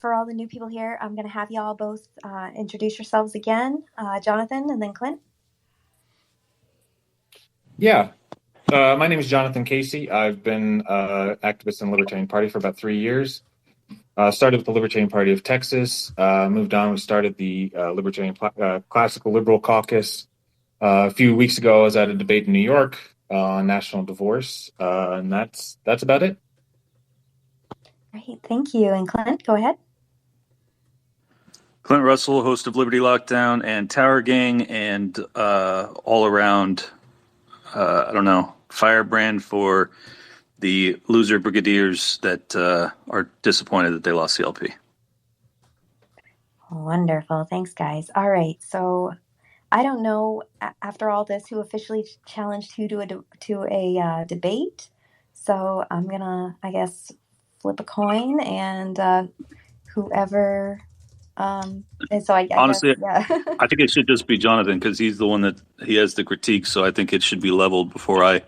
for all the new people here, I'm going to have y'all both introduce yourselves again. Jonathan and then Clint. Yeah. My name is Jonathan Casey. I've been activist in the Libertarian Party for about 3 years. Started with the Libertarian Party of Texas, moved on. We started the Libertarian Classical Liberal Caucus. A few weeks ago, I was at a debate in New York on national divorce, and that's about it. Great, thank you. And Clint, go ahead. Clint Russell, host of Liberty Lockdown and Tower Gang, and all around, firebrand for the loser brigadiers that are disappointed that they lost the LP. Wonderful. Thanks, guys. All right. So I don't know, after all this, who officially challenged who to a debate. So I'm going to, I guess, flip a coin and whoever... and so honestly, guess, yeah. I think it should just be Jonathan because he's the one that he has the critique. So I think it should be leveled before I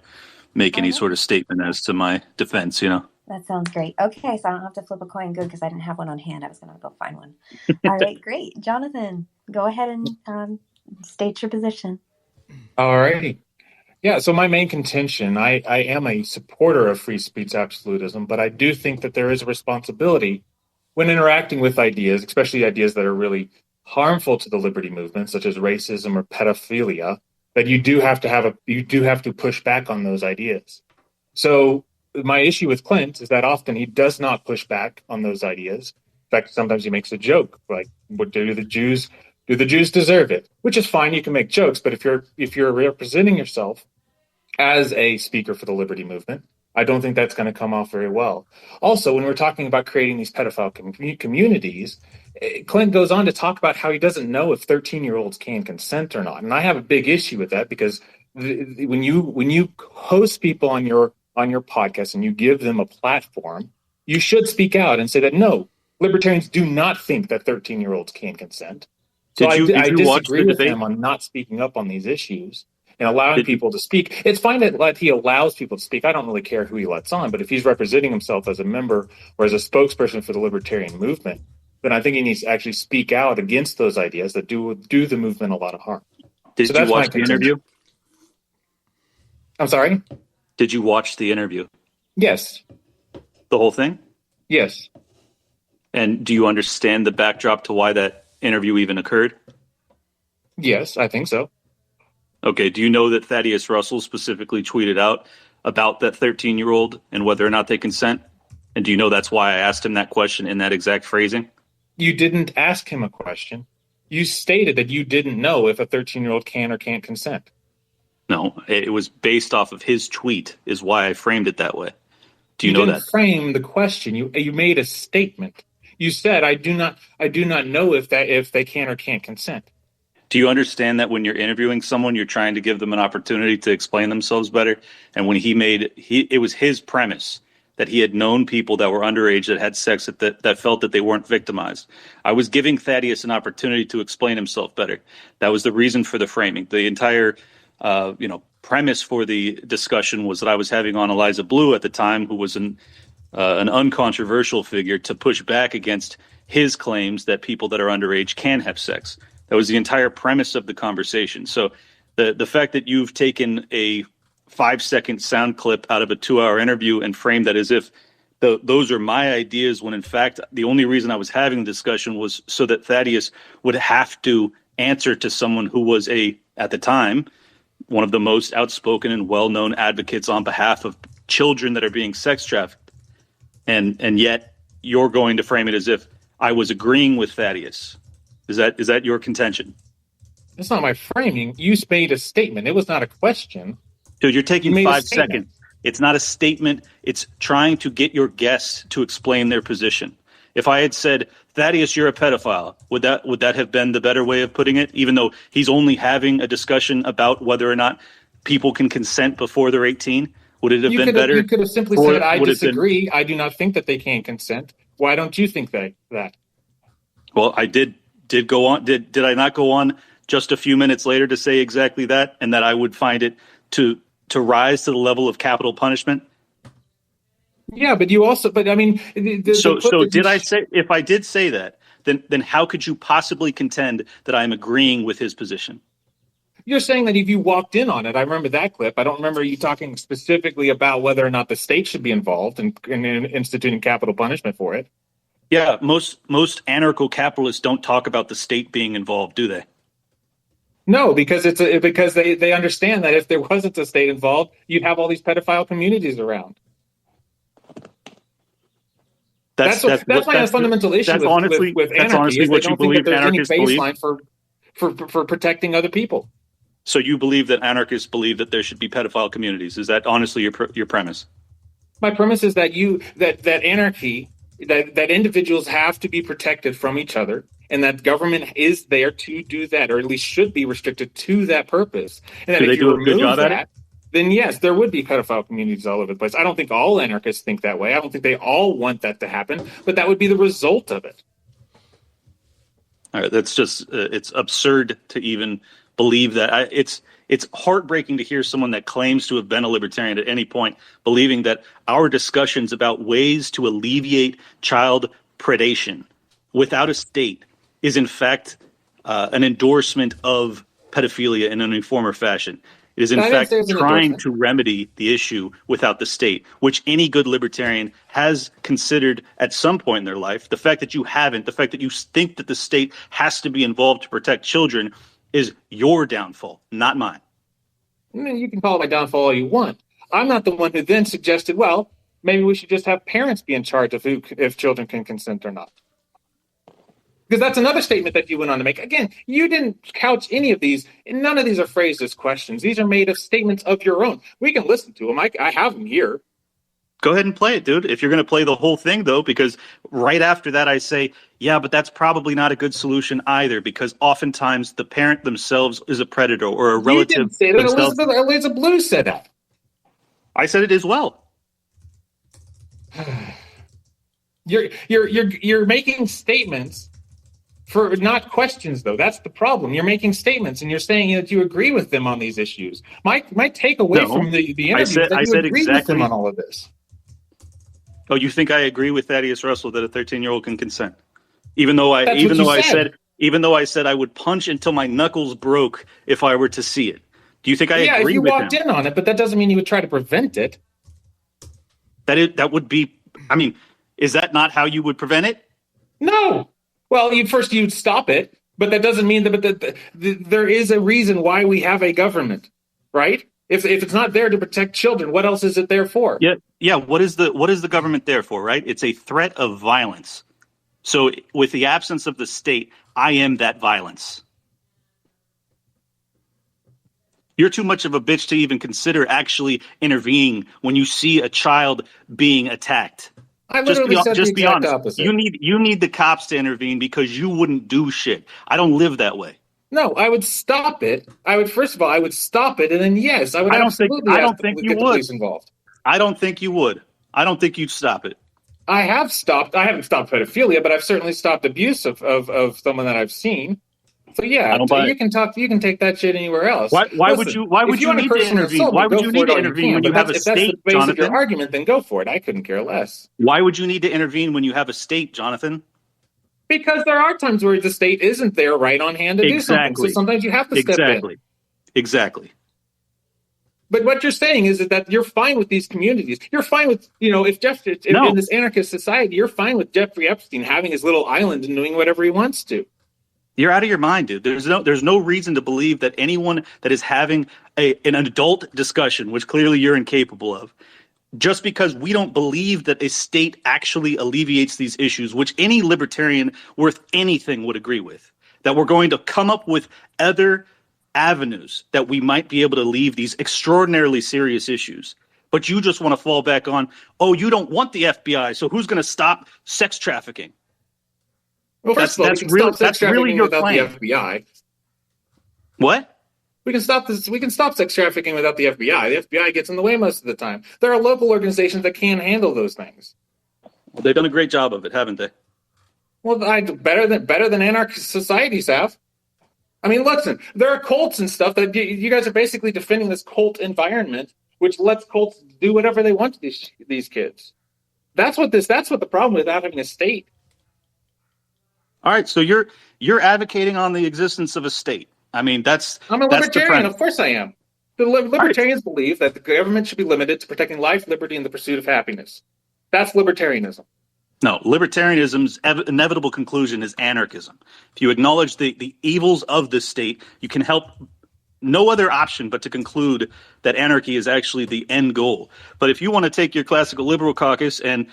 make any sort of statement as to my defense, That sounds great. Okay, so I don't have to flip a coin. Good, because I didn't have one on hand. I was going to go find one. All right, great. Jonathan, go ahead and state your position. All righty. Yeah, so my main contention, I am a supporter of free speech absolutism, but I do think that there is a responsibility when interacting with ideas, especially ideas that are really harmful to the liberty movement, such as racism or pedophilia, that you do have to push back on those ideas. So my issue with Clint is that often he does not push back on those ideas. In fact, sometimes he makes a joke like, "What do the Jews deserve it?" Which is fine. You can make jokes, but if you're representing yourself as a speaker for the liberty movement, I don't think that's going to come off very well. Also, when we're talking about creating these pedophile communities, Clint goes on to talk about how he doesn't know if 13-year-olds can consent or not. And I have a big issue with that because when you host people on your podcast and you give them a platform, you should speak out and say that, no, libertarians do not think that 13-year-olds can consent. So I disagree with him on not speaking up on these issues and allowing people to speak. It's fine that he allows people to speak. I don't really care who he lets on, but if he's representing himself as a member or as a spokesperson for the libertarian movement, then I think he needs to actually speak out against those ideas that do the movement a lot of harm. Did you watch the interview? I'm sorry? Did you watch the interview? Yes. The whole thing? Yes. And do you understand the backdrop to why that interview even occurred? Yes, I think so. Okay, do you know that Thaddeus Russell specifically tweeted out about that 13-year-old and whether or not they consent? And do you know that's why I asked him that question in that exact phrasing? You didn't ask him a question. You stated that you didn't know if a 13-year-old can or can't consent. No, it was based off of his tweet is why I framed it that way. Do you know that? You didn't frame the question. You made a statement. You said, I do not know if they can or can't consent. Do you understand that when you're interviewing someone, you're trying to give them an opportunity to explain themselves better? And when it was his premise that he had known people that were underage that had sex that felt that they weren't victimized. I was giving Thaddeus an opportunity to explain himself better. That was the reason for the framing. The entire, premise for the discussion was that I was having on Eliza Blue at the time, who was an uncontroversial figure, to push back against his claims that people that are underage can have sex. That was the entire premise of the conversation. So the fact that you've taken a 5-second sound clip out of a 2-hour interview and framed that as if those are my ideas, when in fact the only reason I was having the discussion was so that Thaddeus would have to answer to someone who was at the time, one of the most outspoken and well-known advocates on behalf of children that are being sex trafficked. And yet you're going to frame it as if I was agreeing with Thaddeus. Is that your contention? It's not my framing. You made a statement. It was not a question. Dude, you're taking 5 seconds. It's not a statement. It's trying to get your guests to explain their position. If I had said, Thaddeus, you're a pedophile, would that have been the better way of putting it? Even though he's only having a discussion about whether or not people can consent before they're 18, would it have been better? You could have simply said, I disagree. I do not think that they can consent. Why don't you think that? Well, I did go on. Did I not go on just a few minutes later to say exactly that, and that I would find it to rise to the level of capital punishment? Yeah, but you also, but I mean, the clip So that you did I say, if I did say that, then how could you possibly contend that I'm agreeing with his position? you're saying that if you walked in on it, I remember that clip. I don't remember you talking specifically about whether or not the state should be involved in instituting capital punishment for it. Yeah, most anarcho-capitalists don't talk about the state being involved, do they? No, because because they understand that if there wasn't a state involved, you'd have all these pedophile communities around. That's my fundamental issue with That's anarchy honestly is they what you don't think that believe there's any anarchists believe. baseline for protecting other people. So you believe that anarchists believe that there should be pedophile communities? Is that honestly your premise? My premise is that that anarchy that individuals have to be protected from each other, and that government is there to do that, or at least should be restricted to that purpose. And that Do if they you do a good remove job at it? that, then yes, there would be pedophile communities all over the place. I don't think all anarchists think that way. I don't think they all want that to happen, but that would be the result of it. All right, that's just it's absurd to even believe that. It's heartbreaking to hear someone that claims to have been a libertarian at any point believing that our discussions about ways to alleviate child predation without a state is in fact an endorsement of pedophilia in any form or fashion. It is in I didn't fact say it was an trying endorsement. to remedy the issue without the state, which any good libertarian has considered at some point in their life. The fact that you haven't, the fact that you think that the state has to be involved to protect children is your downfall, not mine. I mean, you can call it my downfall all you want. I'm not the one who then suggested, well, maybe we should just have parents be in charge of if children can consent or not. Because that's another statement that you went on to make. Again, you didn't couch any of these. None of these are phrased as questions. These are made of statements of your own. We can listen to them. I have them here. Go ahead and play it, dude. If you're going to play the whole thing, though, because right after that, I say, yeah, but that's probably not a good solution either, because oftentimes the parent themselves is a predator or a You relative didn't say that. themselves. Eliza Blue said that. I said it as well. You're making statements for not questions, though. That's the problem. You're making statements and you're saying that you agree with them on these issues. My takeaway from the interview is that you agree with them on all of this. Oh, you think I agree with Thaddeus Russell that a 13-year-old can consent? Even though I said I would punch until my knuckles broke if I were to see it. Do you think I agree with him? Yeah, if you walked in on it, but that doesn't mean you would try to prevent it. That would be, I mean, is that not how you would prevent it? No. Well, you'd stop it, but that doesn't mean that there is a reason why we have a government, right? If it's not there to protect children, what else is it there for? Yeah. What is the government there for, right? It's a threat of violence. So with the absence of the state, I am that violence. You're too much of a bitch to even consider actually intervening when you see a child being attacked. I literally said the exact opposite. You need the cops to intervene because you wouldn't do shit. I don't live that way. No, I would stop it. I would stop it, and then yes, I would absolutely get the police involved. I don't think you would. I don't think you'd stop it. I haven't stopped pedophilia, but I've certainly stopped abuse of someone that I've seen. So yeah, you can take that shit anywhere else. Why would you need to intervene? Why would you need to intervene when you have a state, Jonathan? If that's the base of your argument, then go for it. I couldn't care less. Why would you need to intervene when you have a state, Jonathan? Because there are times where the state isn't there right on hand to do something. So sometimes you have to step in. Exactly. But what you're saying is that you're fine with these communities. You're fine with, in this anarchist society, you're fine with Jeffrey Epstein having his little island and doing whatever he wants to. You're out of your mind, dude. There's no reason to believe that anyone that is having an adult discussion, which clearly you're incapable of, just because we don't believe that a state actually alleviates these issues, which any libertarian worth anything would agree with, that we're going to come up with other avenues that we might be able to leave these extraordinarily serious issues. But you just want to fall back on, oh, you don't want the FBI, so who's going to stop sex trafficking? Well, first of all, we can stop sex trafficking without the FBI. What? We can stop this. We can stop sex trafficking without the FBI. The FBI gets in the way most of the time. There are local organizations that can handle those things. Well, they've done a great job of it, haven't they? Well, better than anarchist societies have. I mean, listen, there are cults and stuff that you guys are basically defending this cult environment, which lets cults do whatever they want to these kids. That's what the problem with not having a state. All right, so you're advocating on the existence of a state. I mean, I'm a that's the libertarian. premise. Of course I am. The All right. libertarians believe that the government should be limited to protecting life, liberty, and the pursuit of happiness. That's libertarianism. No, libertarianism's inevitable conclusion is anarchism. If you acknowledge the evils of the state, you can help no other option but to conclude that anarchy is actually the end goal. But if you want to take your classical liberal caucus and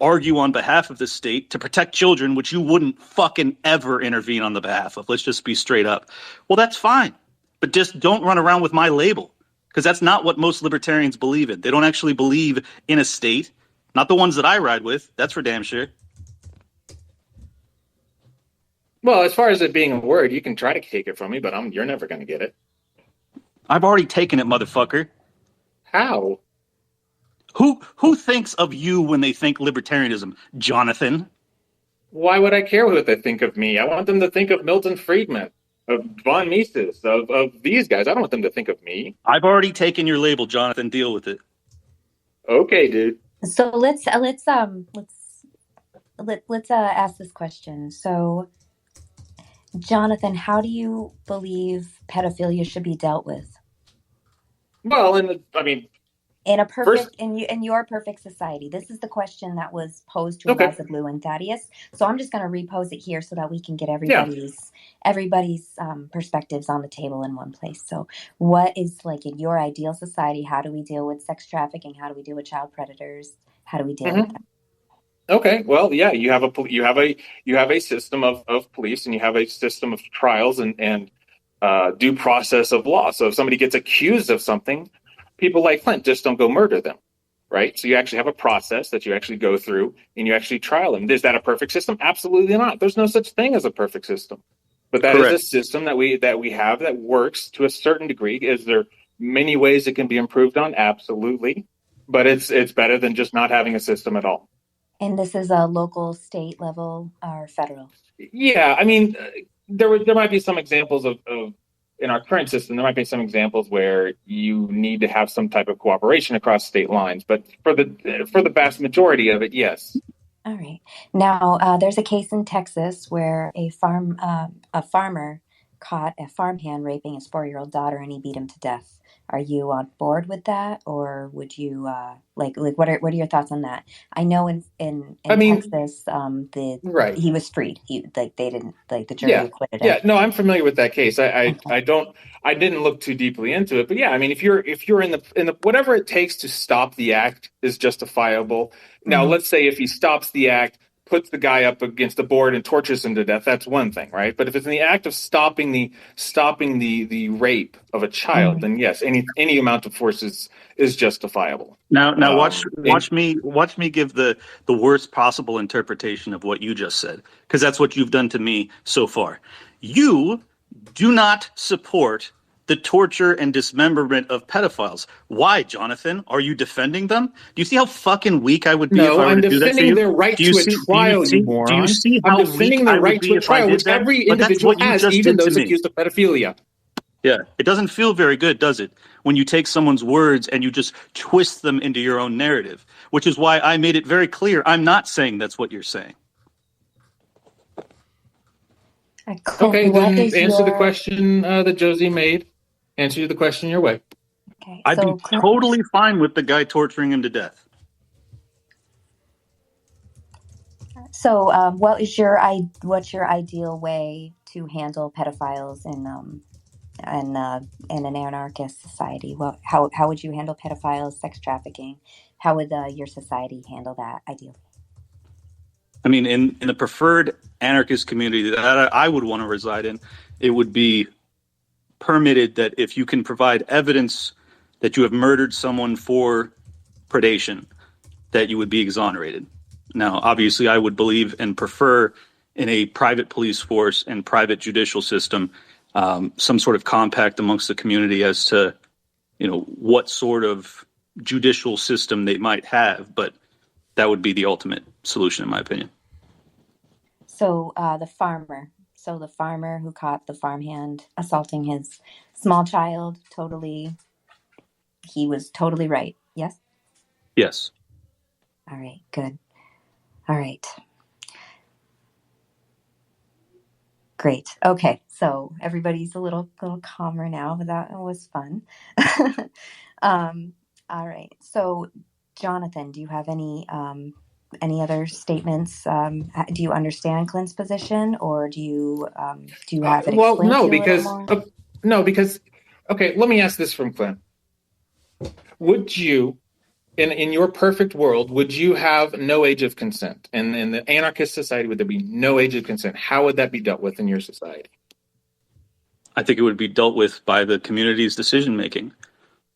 argue on behalf of the state to protect children, which you wouldn't fucking ever intervene on the behalf of, let's just be straight up. Well, that's fine. But just don't run around with my label, because that's not what most libertarians believe in. They don't actually believe in a state. Not the ones that I ride with. That's for damn sure. Well, as far as it being a word, you can try to take it from me, but you're never going to get it. I've already taken it, motherfucker. How? Who thinks of you when they think libertarianism, Jonathan? Why would I care what they think of me? I want them to think of Milton Friedman, of von Mises, of these guys. I don't want them to think of me. I've already taken your label, Jonathan. Deal with it. Okay, dude. So let's ask this question. So, Jonathan, how do you believe pedophilia should be dealt with? Well, in your perfect society? This is the question that was posed to Eliza Blue and Thaddeus. So I'm just going to repose it here so that we can get everybody's perspectives on the table in one place. So what is, like, in your ideal society, how do we deal with sex trafficking? How do we deal with child predators? How do we deal with that? Okay, well, yeah, you have a system of police, and you have a system of trials and due process of law. So if somebody gets accused of something, people like Clint just don't go murder them, right? So you actually have a process that you actually go through and you actually trial them. Is that a perfect system? Absolutely not. There's no such thing as a perfect system, but that is a system that we have that works to a certain degree. Is there many ways it can be improved on? Absolutely, but it's better than just not having a system at all. And this is a local, state level, or federal? Yeah, I mean, there might be some examples of in our current system. There might be some examples where you need to have some type of cooperation across state lines, but for the vast majority of it, yes. All right. Now, there's a case in Texas where a farmer caught a farmhand raping his 4-year-old daughter, and he beat him to death. Are you on board with that, or would you like what are your thoughts on that? I know in Texas, he was freed. The jury acquitted him. Yeah, no, I'm familiar with that case. I didn't look too deeply into it, but yeah, I mean, if you're in the whatever it takes to stop the act is justifiable. Now, let's say if he stops the act, puts the guy up against the board and tortures him to death, that's one thing, right? But if it's in the act of stopping the rape of a child, then yes, any amount of force is justifiable. Now watch me give the worst possible interpretation of what you just said, because that's what you've done to me so far. You do not support the torture and dismemberment of pedophiles. Why, Jonathan? Are you defending them? Do you see how fucking weak I would be if I were to do that to you? I'm defending their right to a trial, you moron. Do you see how weak I would be if I did that? Every individual has, even those accused of pedophilia. Yeah, it doesn't feel very good, does it? When you take someone's words and you just twist them into your own narrative, which is why I made it very clear I'm not saying that's what you're saying. Okay, then answer the question that Josie made. Answer the question your way. Okay, I'd be totally fine with the guy torturing him to death. So, what's your ideal way to handle pedophiles in an anarchist society? Well, how would you handle pedophiles, sex trafficking? How would your society handle that ideally? I mean, in the preferred anarchist community that I would want to reside in, it would be permitted that if you can provide evidence that you have murdered someone for predation, that you would be exonerated. Now, obviously, I would believe and prefer in a private police force and private judicial system some sort of compact amongst the community as to, what sort of judicial system they might have, but that would be the ultimate solution, in my opinion. So the farmer who caught the farmhand assaulting his small child, he was totally right. Yes? Yes. All right, good. All right. Great. Okay, so everybody's a little calmer now, but that was fun. All right. So, Jonathan, do you have any other statements? Do you understand Clint's position, or do you have it Well, explained to you a little more? no, because okay, let me ask this from Clint. Would you, in your perfect world, would you have no age of consent? And in the anarchist society, would there be no age of consent? How would that be dealt with in your society? I think it would be dealt with by the community's decision making.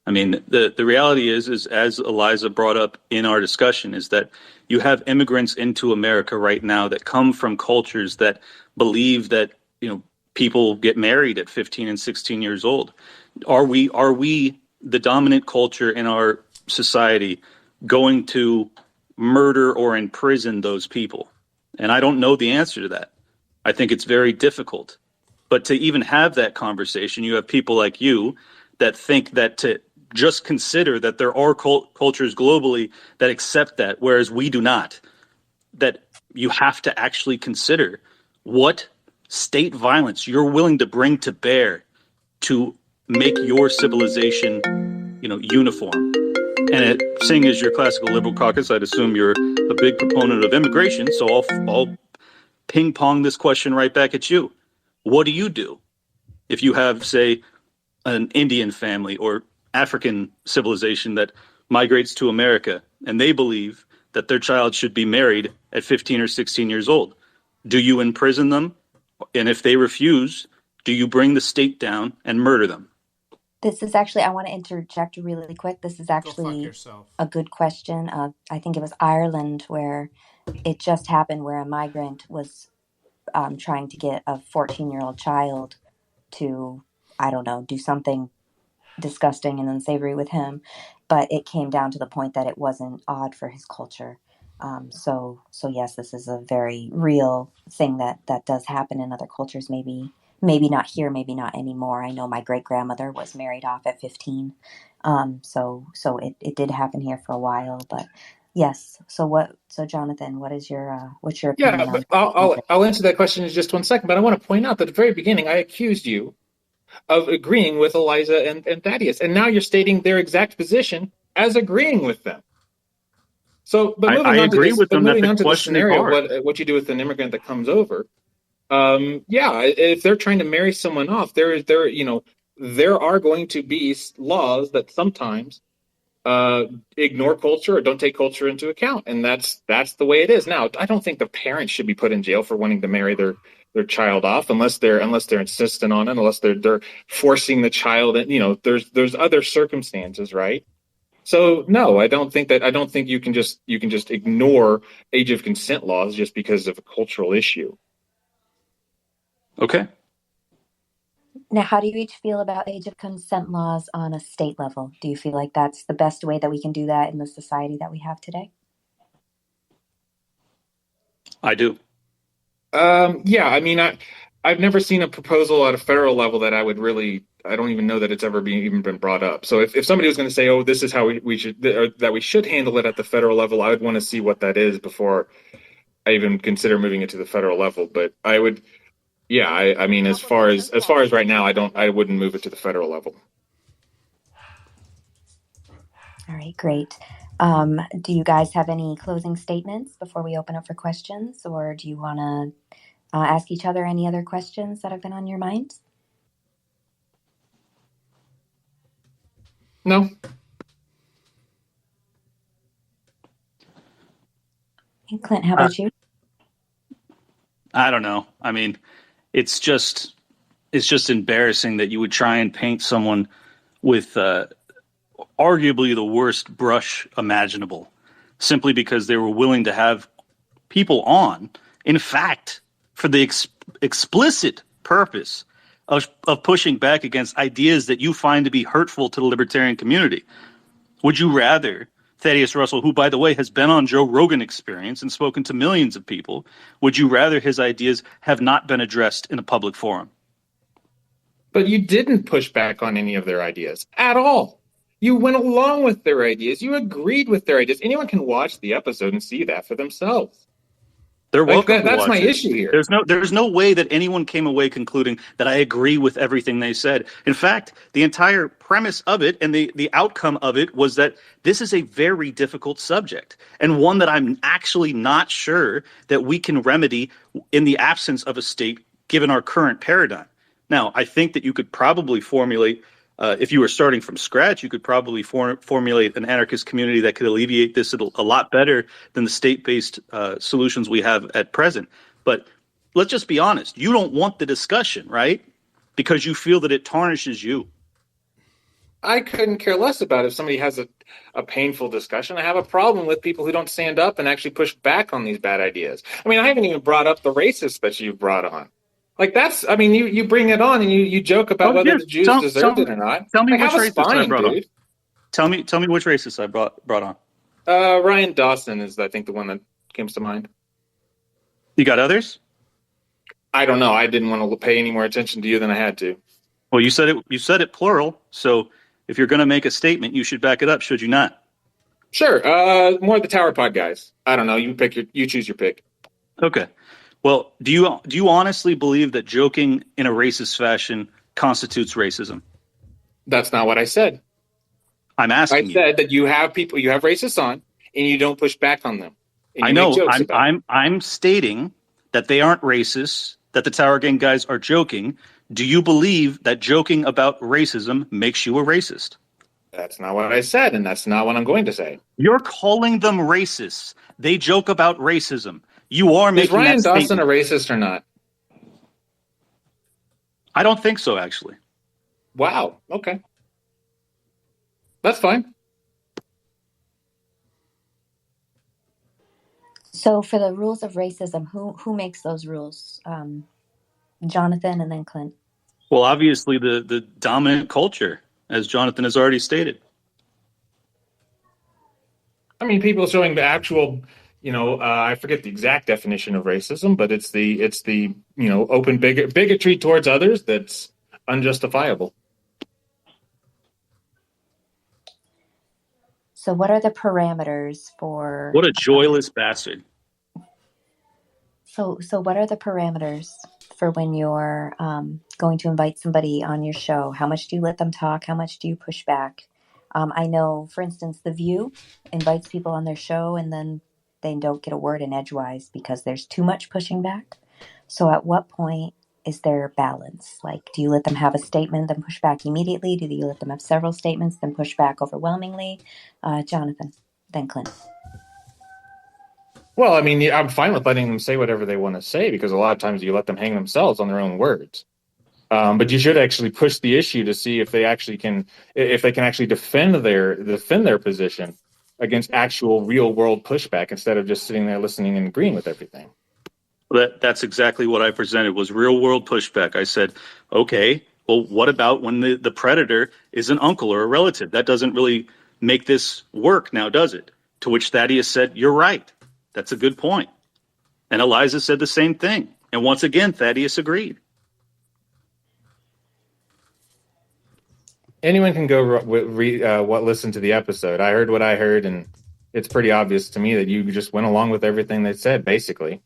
I mean, the reality is as Eliza brought up in our discussion, is that you have immigrants into America right now that come from cultures that believe that, people get married at 15 and 16 years old. Are we the dominant culture in our society going to murder or imprison those people? And I don't know the answer to that. I think it's very difficult. But to even have that conversation, you have people like you that think that to just consider that there are cultures globally that accept that, whereas we do not, that you have to actually consider what state violence you're willing to bring to bear to make your civilization, uniform. And seeing as your classical liberal caucus, I'd assume you're a big proponent of immigration. So I'll ping pong this question right back at you. What do you do if you have, say, an Indian family or African civilization that migrates to America and they believe that their child should be married at 15 or 16 years old? Do you imprison them? And if they refuse, do you bring the state down and murder them? This is actually, I want to interject really quick. This is Go fuck actually yourself. a good question. I think it was Ireland where it just happened, where a migrant was trying to get a 14-year-old child to, I don't know, do something disgusting and unsavory with him, but it came down to the point that it wasn't odd for his culture. So yes, this is a very real thing that does happen in other cultures. Maybe not here, maybe not anymore. I know my great grandmother was married off at 15. So it did happen here for a while, but yes. So Jonathan, what's your Yeah, opinion but on I'll answer that question in just 1 second. But I want to point out that at the very beginning, I accused you of agreeing with Eliza and Thaddeus, and now you're stating their exact position as agreeing with them. So, I agree with them that moving the on to the question is scenario of hard. what you do with an immigrant that comes over. Yeah, if they're trying to marry someone off, there are going to be laws that sometimes ignore culture or don't take culture into account, and that's the way it is now. I don't think the parents should be put in jail for wanting to marry their child off unless they're insistent on it, unless they're forcing the child, and there's other circumstances, right? So no, I don't think you can just ignore age of consent laws just because of a cultural issue. Okay. Now, how do you each feel about age of consent laws on a state level? Do you feel like that's the best way that we can do that in the society that we have today? I do. Yeah, I mean, I've never seen a proposal at a federal level that I don't even know that it's ever even been brought up. So if somebody was going to say, oh, this is how we should, or that we should handle it at the federal level, I would want to see what that is before I even consider moving it to the federal level. But I would, yeah, I mean, as far as right now, I wouldn't move it to the federal level. All right, great. Do you guys have any closing statements before we open up for questions, or do you want to ask each other any other questions that have been on your minds? No. And Clint, how about you? I don't know. I mean, it's just embarrassing that you would try and paint someone with arguably the worst brush imaginable, simply because they were willing to have people on, in fact, for the explicit purpose of pushing back against ideas that you find to be hurtful to the libertarian community. Would you rather Thaddeus Russell, who, by the way, has been on Joe Rogan Experience and spoken to millions of people, would you rather his ideas have not been addressed in a public forum? But you didn't push back on any of their ideas at all. You went along with their ideas. You agreed with their ideas. Anyone can watch the episode and see that for themselves. They're Like welcome that, to that's my watch it. issue here. There's no way that anyone came away concluding that I agree with everything they said. In fact, the entire premise of it and the outcome of it was that this is a very difficult subject and one that I'm actually not sure that we can remedy in the absence of a state given our current paradigm. Now, I think that you could probably formulate if you were starting from scratch, you could probably formulate an anarchist community that could alleviate this a lot better than the state-based solutions we have at present. But let's just be honest. You don't want the discussion, right? Because you feel that it tarnishes you. I couldn't care less about if somebody has a painful discussion. I have a problem with people who don't stand up and actually push back on these bad ideas. I mean, I haven't even brought up the racists that you've brought on. Like that's, I mean, you bring it on and you joke about whether the Jews deserved it or not. Tell me Like, which have a racist I spine, brought on. dude. Tell me which racist I brought on. Ryan Dawson is, I think, the one that comes to mind. You got others? I don't know. I didn't want to pay any more attention to you than I had to. Well, you said it plural. So if you're going to make a statement, you should back it up, should you not? Sure. More of the Tower Pod guys. I don't know. You choose your pick. Okay. Well, do you honestly believe that joking in a racist fashion constitutes racism? That's not what I said. I'm asking you. I said that you have racists on, and you don't push back on them. I know. I'm stating that they aren't racist, that the Tower Gang guys are joking. Do you believe that joking about racism makes you a racist? That's not what I said, and that's not what I'm going to say. You're calling them racists. They joke about racism. You are making that statement. Is Ryan Dawson a racist or not? I don't think so, actually. Wow. Okay. That's fine. So for the rules of racism, who makes those rules? Jonathan and then Clint. Well, obviously the dominant culture, as Jonathan has already stated. I mean, people showing the actual, I forget the exact definition of racism, but it's the open bigotry towards others that's unjustifiable. So what are the parameters for... What a joyless bastard. So what are the parameters for when you're going to invite somebody on your show? How much do you let them talk? How much do you push back? I know, for instance, The View invites people on their show and then they don't get a word in edgewise because there's too much pushing back. So at what point is there balance? Like, do you let them have a statement, then push back immediately? Do you let them have several statements, then push back overwhelmingly? Jonathan, then Clint. Well, I mean, I'm fine with letting them say whatever they want to say because a lot of times you let them hang themselves on their own words. But you should actually push the issue to see if they can actually defend their position against actual real world pushback instead of just sitting there listening and agreeing with everything. That's exactly what I presented was real world pushback. I said, okay, well, what about when the predator is an uncle or a relative? That doesn't really make this work now, does it? To which Thaddeus said, you're right. That's a good point. And Eliza said the same thing. And once again, Thaddeus agreed. Anyone can go listen to the episode. I heard what I heard, and it's pretty obvious to me that you just went along with everything they said, basically.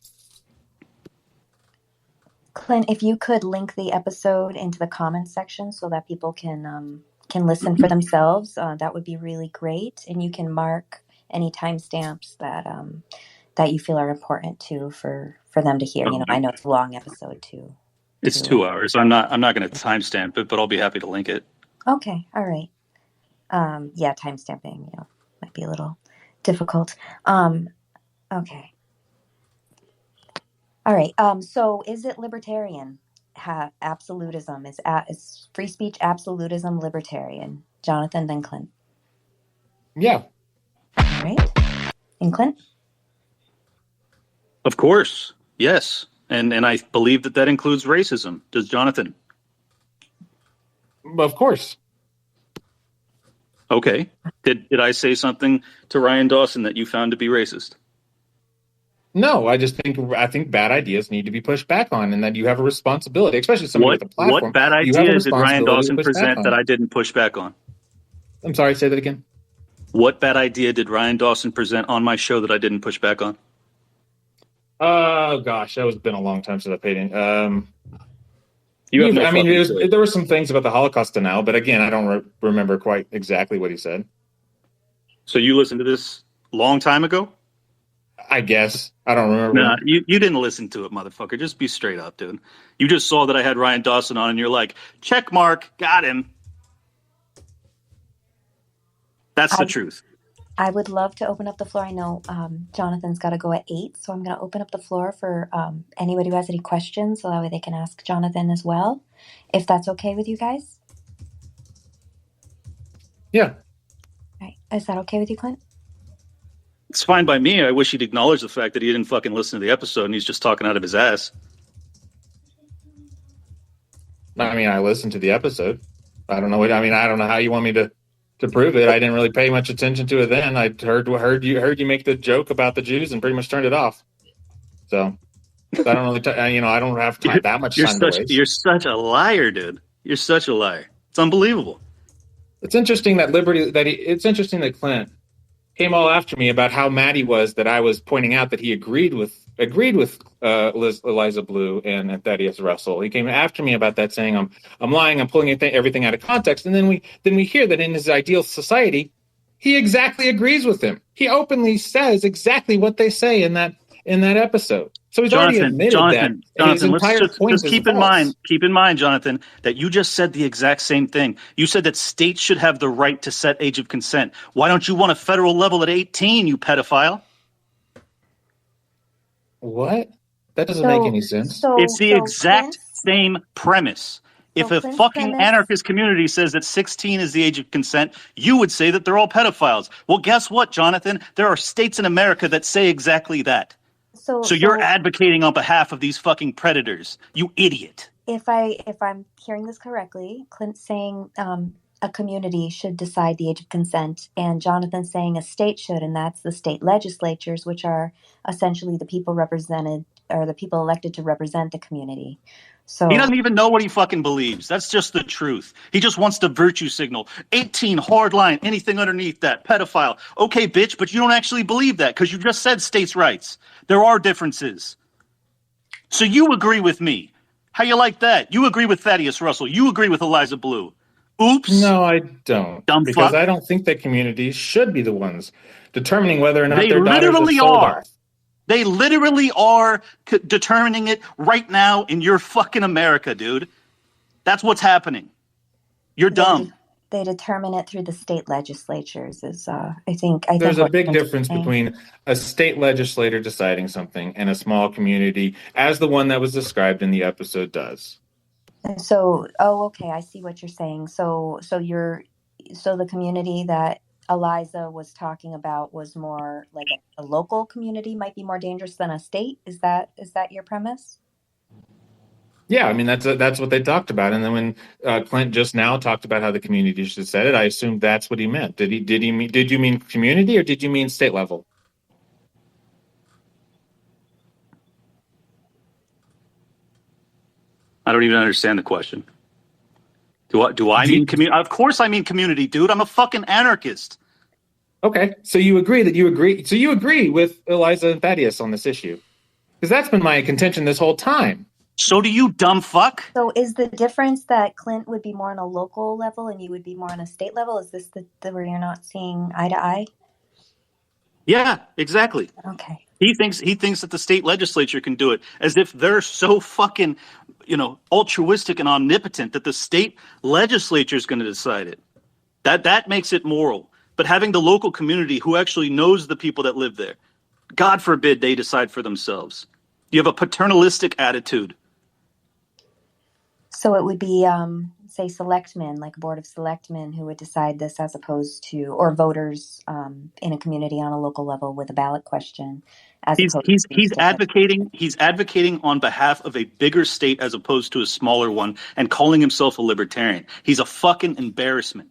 Clint, if you could link the episode into the comments section so that people can listen for themselves, that would be really great. And you can mark any timestamps that you feel are important too for them to hear. I know it's a long episode too. It's 2 hours. I'm not going to timestamp it, but I'll be happy to link it. Okay, all right. Yeah, timestamping, might be a little difficult. Okay. All right. So is it libertarian? Absolutism is free speech absolutism libertarian? Jonathan, then Clint. Yeah. All right. And Clint? Of course. Yes. And I believe that includes racism. Does Jonathan? Of course. Okay. Did I say something to Ryan Dawson that you found to be racist? No, I think bad ideas need to be pushed back on, and that you have a responsibility, especially somebody with a platform. What bad idea did Ryan Dawson present that I didn't push back on? I'm sorry, say that again. What bad idea did Ryan Dawson present on my show that I didn't push back on? Oh gosh, that was been a long time since I paid in. You have no I mean, fucking clue. there were some things about the Holocaust denial, but again, I don't remember quite exactly what he said. So you listened to this long time ago? I guess I don't remember. Nah, you didn't listen to it, motherfucker. Just be straight up, dude. You just saw that I had Ryan Dawson on, and you're like, check mark, got him. That's the truth. I would love to open up the floor. I know Jonathan's got to go at 8, so I'm going to open up the floor for anybody who has any questions, so that way they can ask Jonathan as well, if that's okay with you guys. Yeah. Right. Is that okay with you, Clint? It's fine by me. I wish he'd acknowledge the fact that he didn't fucking listen to the episode and he's just talking out of his ass. I mean, I listened to the episode. I don't know how you want me to prove it. I didn't really pay much attention to it then. I heard you make the joke about the Jews and pretty much turned it off. So I don't really, I don't have that much time to waste. You're such a liar, dude. You're such a liar. It's unbelievable. It's interesting that it's interesting that Clint came all after me about how mad he was that I was pointing out that he agreed with Eliza Blue and Thaddeus Russell. He came after me about that, saying I'm lying, I'm pulling everything out of context. And then we hear that in his ideal society, he exactly agrees with him. He openly says exactly what they say in that episode. So he's already admitted that his entire point is keep in mind, Jonathan, that you just said the exact same thing. You said that states should have the right to set age of consent. Why don't you want a federal level at 18, you pedophile? What? That doesn't make any sense. It's the exact same premise. If a fucking anarchist community says that 16 is the age of consent, you would say that they're all pedophiles. Well, guess what, Jonathan? There are states in America that say exactly that. So you're advocating on behalf of these fucking predators, you idiot. If I'm hearing this correctly, Clint's saying a community should decide the age of consent, and Jonathan's saying a state should, and that's the state legislatures, which are essentially the people represented or the people elected to represent the community. So he doesn't even know what he fucking believes. That's just the truth. He just wants to virtue signal. 18, hard line, anything underneath that, pedophile. Okay, bitch, but you don't actually believe that because you just said states' rights. There are differences. So you agree with me. How you like that? You agree with Thaddeus Russell. You agree with Eliza Blue. Oops. No, I don't. Dumb because fuck. I don't think that communities should be the ones determining whether or not They their daughters literally are sold are. off. They literally are determining it right now in your fucking America, dude. That's what's happening. You're dumb. They determine it through the state legislatures. I think there's a big difference between a state legislator deciding something and a small community, as the one that was described in the episode does. So, okay, I see what you're saying. So the community that Eliza was talking about was more like a local community might be more dangerous than a state. Is that your premise? Yeah, I mean that's what they talked about, and then when Clint just now talked about how the community should set it, I assumed that's what he meant. Did you mean community or did you mean state level? I don't even understand the question. Do I mean community? Of course I mean community, dude. I'm a fucking anarchist. Okay, so you agree. So you agree with Eliza and Thaddeus on this issue, because that's been my contention this whole time. So do you, dumb fuck. So is the difference that Clint would be more on a local level and you would be more on a state level? Is this the where you're not seeing eye to eye? Yeah, exactly. Okay. He thinks that the state legislature can do it, as if they're so fucking, altruistic and omnipotent that the state legislature is going to decide it. That makes it moral. But having the local community who actually knows the people that live there, God forbid they decide for themselves. You have a paternalistic attitude. So it would be, say, selectmen, like a board of selectmen who would decide this as opposed to, or voters in a community on a local level with a ballot question. He's advocating on behalf of a bigger state as opposed to a smaller one and calling himself a libertarian. He's a fucking embarrassment.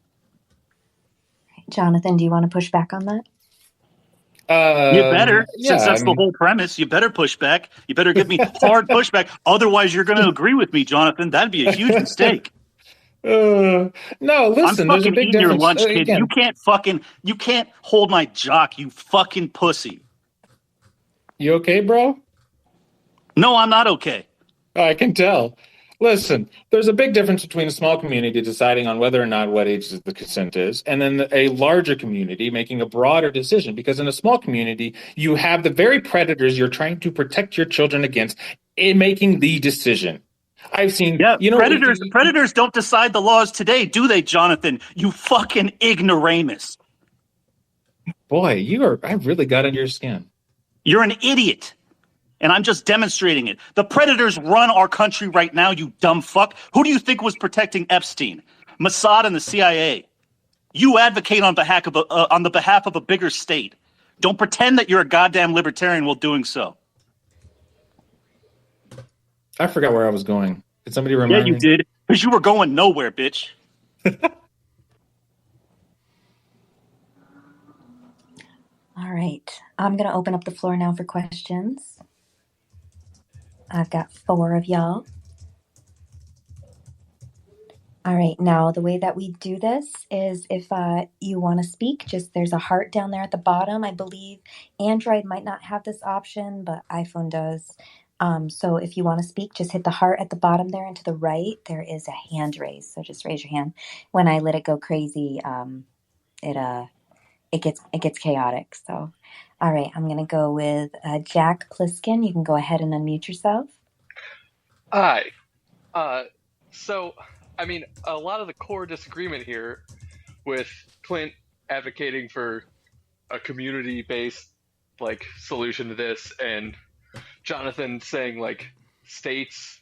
Jonathan, do you want to push back on that? You better, since that's the whole premise. You better push back. You better give me hard pushback. Otherwise, you're going to agree with me, Jonathan. That'd be a huge mistake. No, I'm listen, there's a fucking big eating your difference. lunch, kid. Again, You can't hold my jock, you fucking pussy. you okay, bro? No, I'm not okay. I can tell. Listen, there's a big difference between a small community deciding on whether or not what age the consent is, and then a larger community making a broader decision. Because in a small community, you have the very predators you're trying to protect your children against in making the decision. I've seen, Yeah, predators don't decide the laws today, do they, Jonathan? You fucking ignoramus. boy, I've really got under your skin. You're an idiot. And I'm just demonstrating it. The predators run our country right now, you dumb fuck. Who do you think was protecting Epstein? Mossad and the CIA. You advocate on the behalf of a bigger state. Don't pretend that you're a goddamn libertarian while doing so. I forgot where I was going. Did somebody remind Yeah, you me? did. Because you were going nowhere, bitch. All right. I'm going to open up the floor now for questions. I've got 4 of y'all. All right. Now, the way that we do this is if you want to speak, there's a heart down there at the bottom. I believe Android might not have this option, but iPhone does. So if you want to speak, just hit the heart at the bottom there, and to the right, there is a hand raise. So just raise your hand. When I let it go crazy, it gets chaotic. So, all right, I'm gonna go with Jack Pliskin. You can go ahead and unmute yourself. Hi. So, I mean, a lot of the core disagreement here with Clint advocating for a community-based solution to this, and Jonathan saying states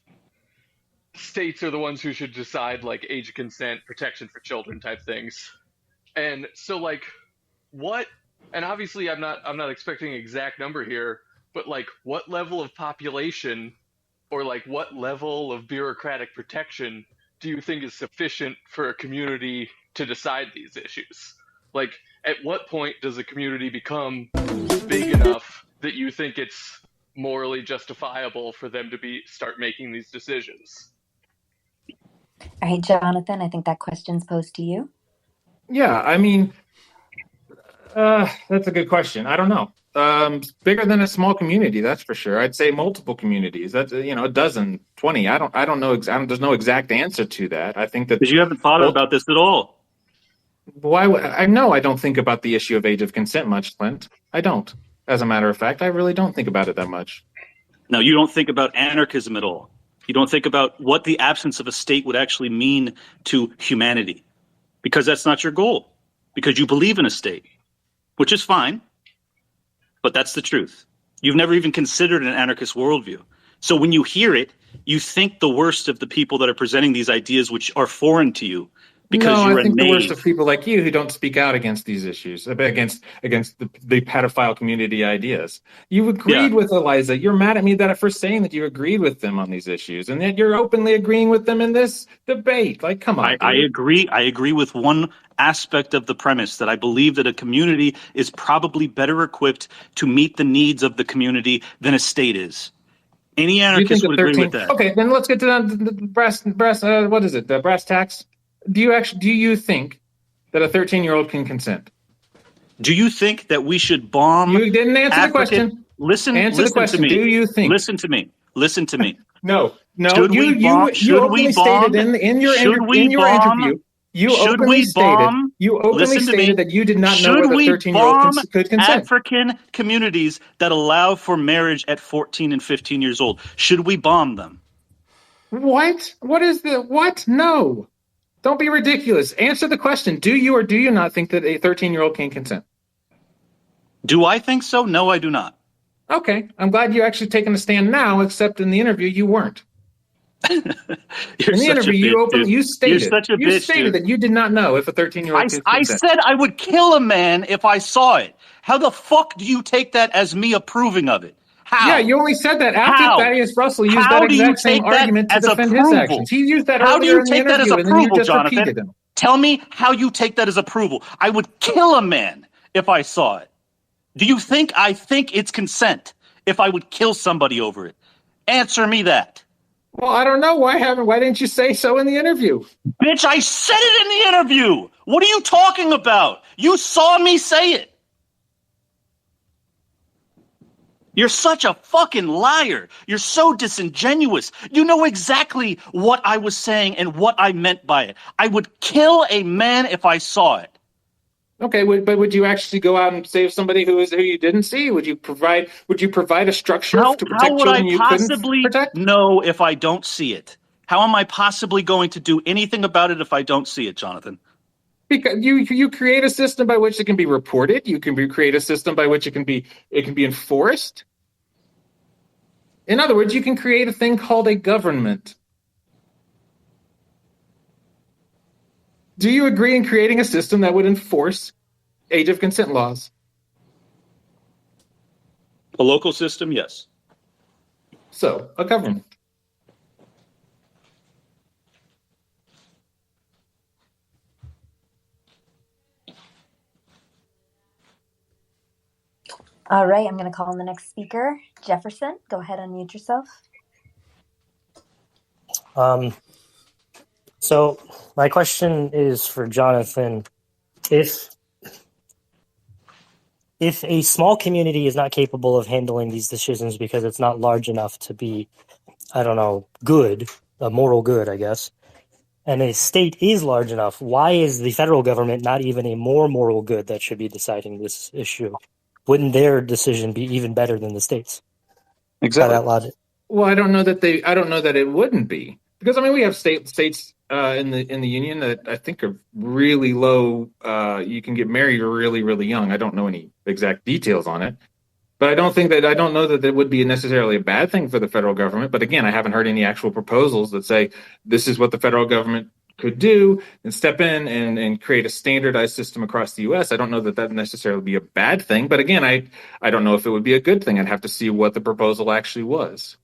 are the ones who should decide age of consent, protection for children type things. And so what, and obviously I'm not expecting an exact number here, but what level of population or what level of bureaucratic protection do you think is sufficient for a community to decide these issues? At what point does a community become big enough that you think it's morally justifiable for them to start making these decisions? All right, Jonathan, I think that question's posed to you. Yeah, I mean, that's a good question. I don't know. Bigger than a small community, that's for sure. I'd say multiple communities. That's a dozen, 20. I don't know. There's no exact answer to that. I think that Because you haven't thought about this at all. Why? I know I don't think about the issue of age of consent much, Clint. I don't. As a matter of fact, I really don't think about it that much. No, you don't think about anarchism at all. You don't think about what the absence of a state would actually mean to humanity, because that's not your goal. Because you believe in a state, which is fine, but that's the truth. You've never even considered an anarchist worldview. So when you hear it, you think the worst of the people that are presenting these ideas, which are foreign to you, because you're I think a the worst knave. of people like you who don't speak out against these issues, against the pedophile community ideas. You agreed with Eliza. You're mad at me that for saying that you agreed with them on these issues, and that you're openly agreeing with them in this debate. Come on, I agree. I agree with one aspect of the premise, that I believe that a community is probably better equipped to meet the needs of the community than a state is. Any anarchist would agree with that. Okay, then let's get to the brass. What is it? The brass tacks. Do you think that a 13-year-old can consent? Do you think that we should bomb? You didn't answer the question. Listen the question. to me. Do you think? Listen to me. No. Should we bomb? You openly stated in your interview. You openly stated that you did not know whether 13-year-old could consent. African communities that allow for marriage at 14 and 15 years old. Should we bomb them? What? What? No. Don't be ridiculous. Answer the question. Do you or do you not think that a 13-year-old can consent? Do I think so? No, I do not. Okay. I'm glad you're actually taking a stand now, except in the interview you weren't. In the interview, you stated dude. that you did not know if a 13-year-old could consent. I said I would kill a man if I saw it. How the fuck do you take that as me approving of it? How? Yeah, you only said that after Thaddeus Russell used that exact same argument to defend his actions. He used that earlier in the interview, and then you just repeated him. Tell me how you take that as approval. I would kill a man if I saw it. Do you think I think it's consent if I would kill somebody over it? Answer me that. Well, I don't know. Why didn't you say so in the interview? Bitch, I said it in the interview. What are you talking about? You saw me say it. You're such a fucking liar. You're so disingenuous. You know exactly what I was saying and what I meant by it. I would kill a man if I saw it. Okay, but would you actually go out and save somebody who you didn't see? Would you provide a structure to How protect would I children you couldn't possibly protect? know if I don't see it? How am I possibly going to do anything about it if I don't see it, Jonathan? Because you create a system by which it can be reported. Create a system by which it can be enforced. In other words, you can create a thing called a government. Do you agree in creating a system that would enforce age of consent laws? A local system, yes. So, a government. All right, I'm going to call on the next speaker. Jefferson, go ahead, unmute yourself. So my question is for Jonathan. If a small community is not capable of handling these decisions because it's not large enough to be, I don't know, good, a moral good, I guess, and a state is large enough, why is the federal government not even a more moral good that should be deciding this issue? Wouldn't their decision be even better than the state's? Exactly. By that logic. Well, I don't know that it wouldn't be, because I mean we have states in the union that I think are really low. You can get married really really young. I don't know any exact details on it, but I don't know that it would be necessarily a bad thing for the federal government. But again, I haven't heard any actual proposals that say this is what the federal government could do and step in and create a standardized system across the U.S. I don't know that that necessarily be a bad thing. But again, I don't know if it would be a good thing. I'd have to see what the proposal actually was.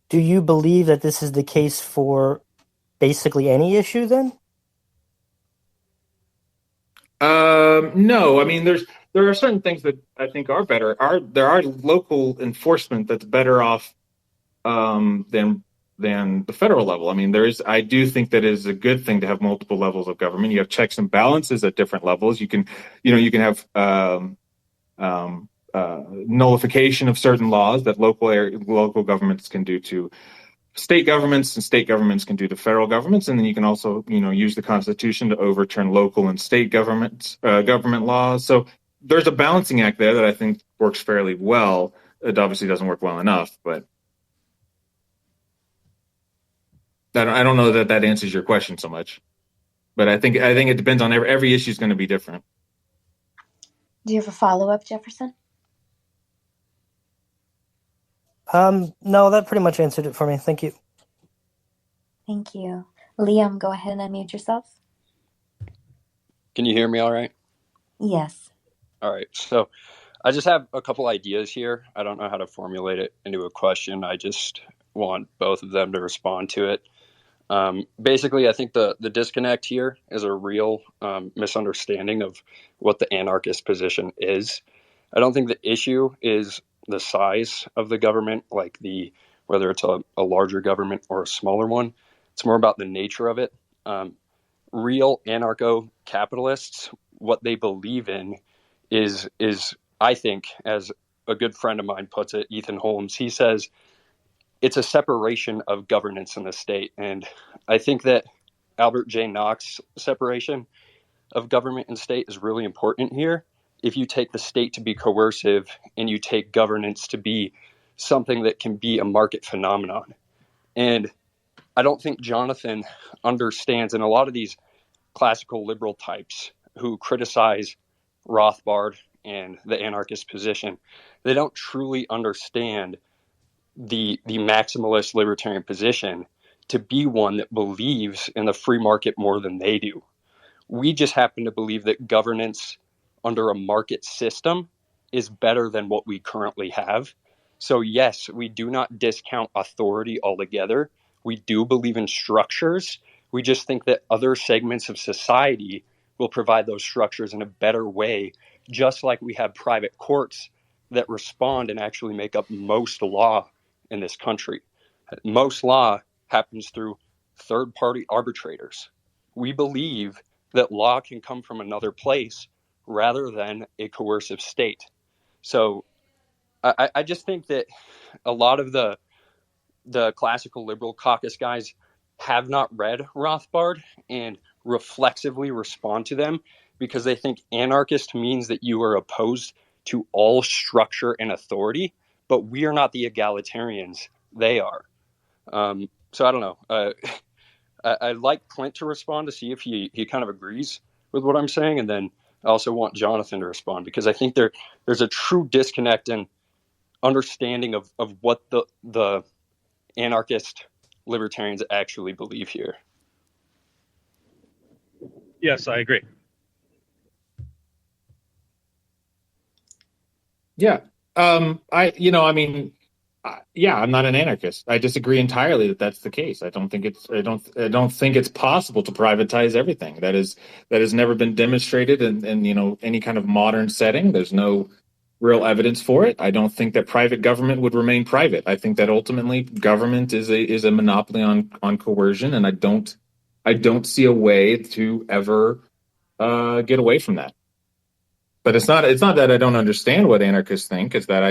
Do you believe that this is the case for basically any issue then? No, I mean there are certain things that I think are better. There are local enforcement that's better off than the federal level. I mean, I do think that it is a good thing to have multiple levels of government. You have checks and balances at different levels. You can have nullification of certain laws that local governments can do to state governments, and state governments can do to federal governments, and then you can also use the Constitution to overturn local and state government laws. So there's a balancing act there that I think works fairly well. It obviously doesn't work well enough, but I don't know that answers your question so much. But I think it depends on every issue is going to be different. Do you have a follow-up, Jefferson? No, that pretty much answered it for me. Thank you. Thank you. Liam, go ahead and unmute yourself. Can you hear me all right? Yes. All right. So I just have a couple ideas here. I don't know how to formulate it into a question. I just want both of them to respond to it. Basically, I think the disconnect here is a real misunderstanding of what the anarchist position is. I don't think the issue is the size of the government, like whether it's a larger government or a smaller one. It's more about the nature of it. Real anarcho-capitalists, what they believe in is I think, as a good friend of mine puts it, Ethan Holmes, he says it's a separation of governance in the state. And I think that Albert J. Nock's separation of government and state is really important here. If you take the state to be coercive and you take governance to be something that can be a market phenomenon. And I don't think Jonathan understands, and a lot of these classical liberal types who criticize Rothbard and the anarchist position, they don't truly understand the maximalist libertarian position to be one that believes in the free market more than they do. We just happen to believe that governance under a market system is better than what we currently have. So yes, we do not discount authority altogether. We do believe in structures. We just think that other segments of society will provide those structures in a better way just like we have private courts that respond and actually make up most law in this country. Most law happens through third-party arbitrators. We believe that law can come from another place rather than a coercive state. So I just think that a lot of the classical liberal caucus guys have not read Rothbard and reflexively respond to them because they think anarchist means that you are opposed to all structure and authority, but we are not the egalitarians. They are. So I don't know. I'd like Clint to respond to see if he kind of agrees with what I'm saying. And then I also want Jonathan to respond because I think there's a true disconnect in understanding of what the anarchist libertarians actually believe here. Yes, I agree. Yeah. I'm not an anarchist. I disagree entirely that that's the case. I don't think it's possible to privatize everything. That has never been demonstrated in any kind of modern setting. There's no real evidence for it. I don't think that private government would remain private. I think that ultimately government is a monopoly on coercion, and I don't see a way to ever get away from that. But it's not that I don't understand what anarchists think. It's that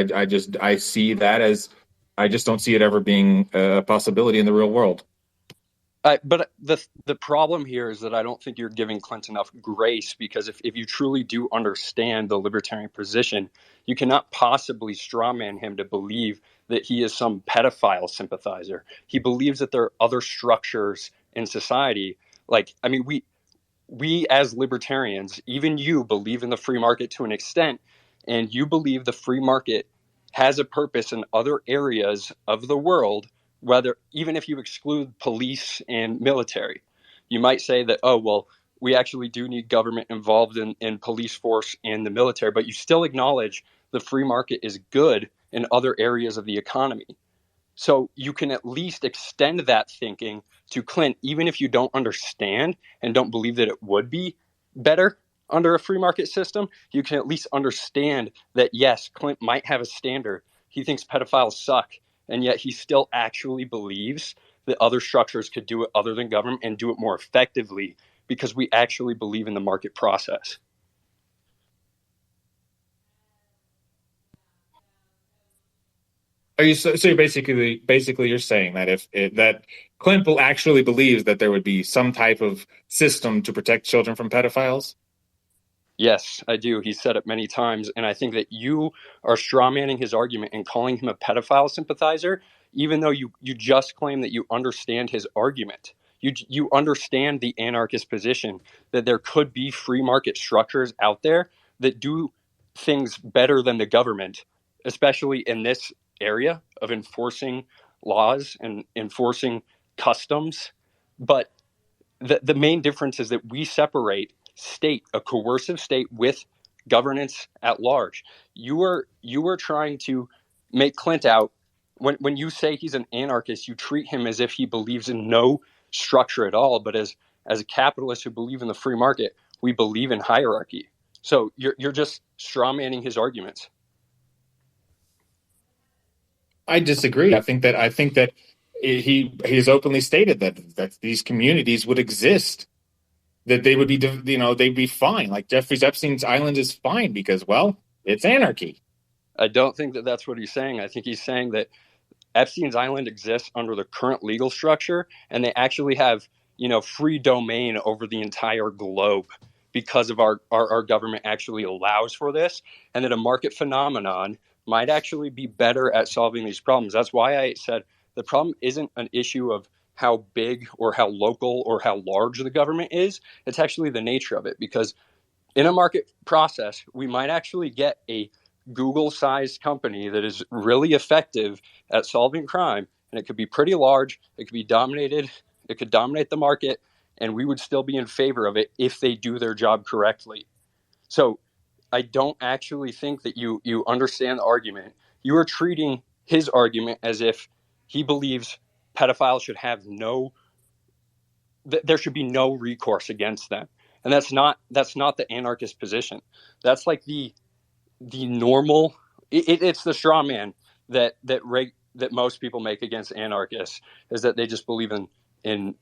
I see that as I just don't see it ever being a possibility in the real world. But the problem here is that I don't think you're giving Clint enough grace, because if you truly do understand the libertarian position, you cannot possibly strawman him to believe that he is some pedophile sympathizer. He believes that there are other structures in society. We as libertarians, even you, believe in the free market to an extent, and you believe the free market has a purpose in other areas of the world, whether even if you exclude police and military. You might say that, oh, well, we actually do need government involved in police force and the military, but you still acknowledge the free market is good in other areas of the economy. So you can at least extend that thinking to Clint, even if you don't understand and don't believe that it would be better under a free market system. You can at least understand that, yes, Clint might have a standard. He thinks pedophiles suck, and yet he still actually believes that other structures could do it other than government and do it more effectively, because we actually believe in the market process. Are you so you're basically you're saying that that Clint actually believes that there would be some type of system to protect children from pedophiles? Yes, I do. He said it many times. And I think that you are strawmanning his argument and calling him a pedophile sympathizer, even though you just claim that you understand his argument. You understand the anarchist position that there could be free market structures out there that do things better than the government, especially in this area of enforcing laws and enforcing customs. But the main difference is that we separate state, a coercive state, with governance at large. You are trying to make Clint out. When you say he's an anarchist, you treat him as if he believes in no structure at all. But as a capitalist who believe in the free market, we believe in hierarchy. So you're just strawmanning his arguments. I disagree. I think that he's openly stated that these communities would exist, that they would be, they'd be fine. Like Jeffrey Epstein's island is fine because, well, it's anarchy. I don't think that that's what he's saying. I think he's saying that Epstein's island exists under the current legal structure, and they actually have, free domain over the entire globe because of our government actually allows for this, and that a market phenomenon might actually be better at solving these problems. That's why I said the problem isn't an issue of how big or how local or how large the government is. It's actually the nature of it, because in a market process, we might actually get a Google-sized company that is really effective at solving crime, and it could be pretty large. It could be dominated. It could dominate the market, and we would still be in favor of it if they do their job correctly. So I don't actually think that you understand the argument. You are treating his argument as if he believes pedophiles should have there should be no recourse against them. And that's not the anarchist position. That's like the normal. It's the straw man that most people make against anarchists, is that they just believe in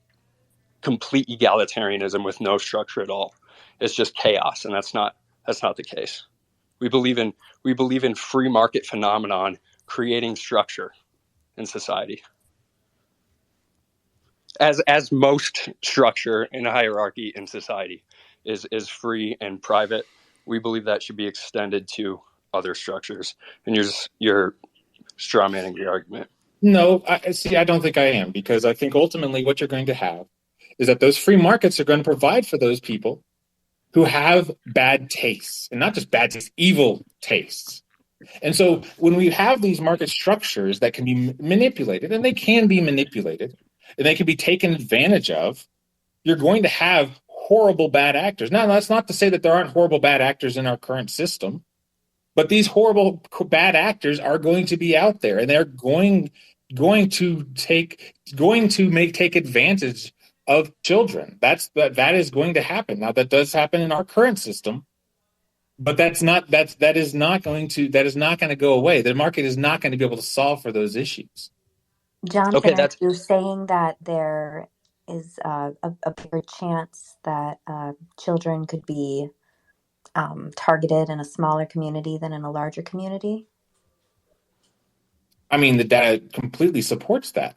complete egalitarianism with no structure at all. It's just chaos, and that's not the case. We believe in free market phenomenon creating structure in society. As most structure in a hierarchy in society is free and private, we believe that should be extended to other structures. And you're strawmanning the argument. No, I don't think I am, because I think ultimately what you're going to have is that those free markets are going to provide for those people who have bad tastes, and not just bad tastes, evil tastes. And so when we have these market structures that can be manipulated, and they can be manipulated, and they can be taken advantage of, you're going to have horrible bad actors. Now, that's not to say that there aren't horrible bad actors in our current system, but these horrible bad actors are going to be out there, and they're going to take advantage of children. That is going to happen. Now, that does happen in our current system, but that is not going to go away. The market is not going to be able to solve for those issues. Jonathan, are you saying that there is a bigger chance that children could be targeted in a smaller community than in a larger community? I mean, the data completely supports that.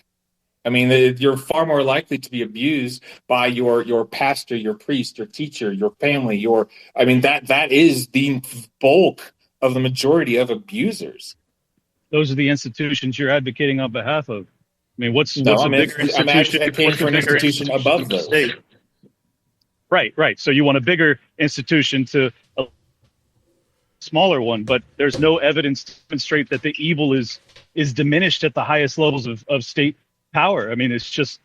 I mean, you're far more likely to be abused by your pastor, your priest, your teacher, your family. That is the bulk of the majority of abusers. Those are the institutions you're advocating on behalf of. I mean, what's a bigger institution? I'm advocating for an institution above those. Right. So you want a bigger institution to a smaller one, but there's no evidence to demonstrate that the evil is diminished at the highest levels of state power. I mean, it's just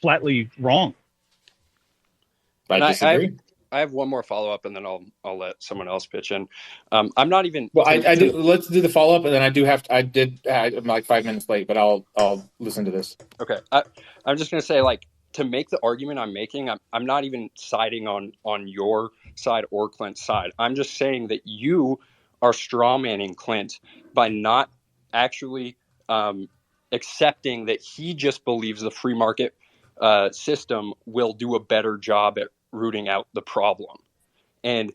flatly wrong. I disagree. I have one more follow up, and then I'll let someone else pitch in. I'm not even. Well, I do. Let's do the follow up, and then I'm like 5 minutes late, but I'll listen to this. Okay. I'm just going to say, like, to make the argument I'm making, I'm not even siding on your side or Clint's side. I'm just saying that you are strawmanning Clint by not actually accepting that he just believes the free market system will do a better job at rooting out the problem. And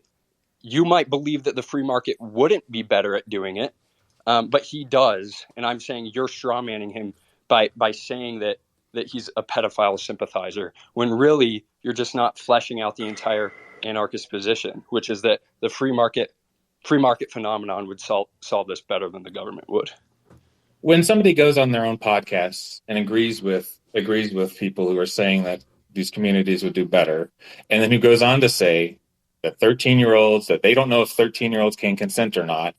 you might believe that the free market wouldn't be better at doing it, but he does. And I'm saying you're strawmanning him by saying that he's a pedophile sympathizer, when really you're just not fleshing out the entire anarchist position, which is that the free market phenomenon would solve this better than the government would. When somebody goes on their own podcasts and agrees with people who are saying that these communities would do better, and then who goes on to say that 13-year-olds, that they don't know if 13-year-olds can consent or not,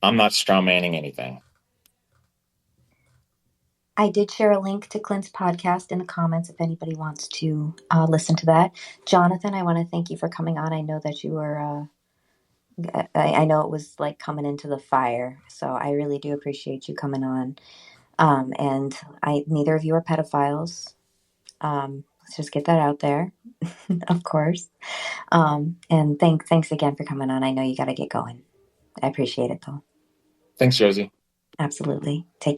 I'm not strawmanning anything. I did share a link to Clint's podcast in the comments if anybody wants to listen to that. Jonathan, I want to thank you for coming on. I know that you were, I know it was like coming into the fire, so I really do appreciate you coming on. And neither of you are pedophiles. Let's just get that out there, of course. And thanks again for coming on. I know you got to get going. I appreciate it, though. Thanks, Josie. Absolutely. Take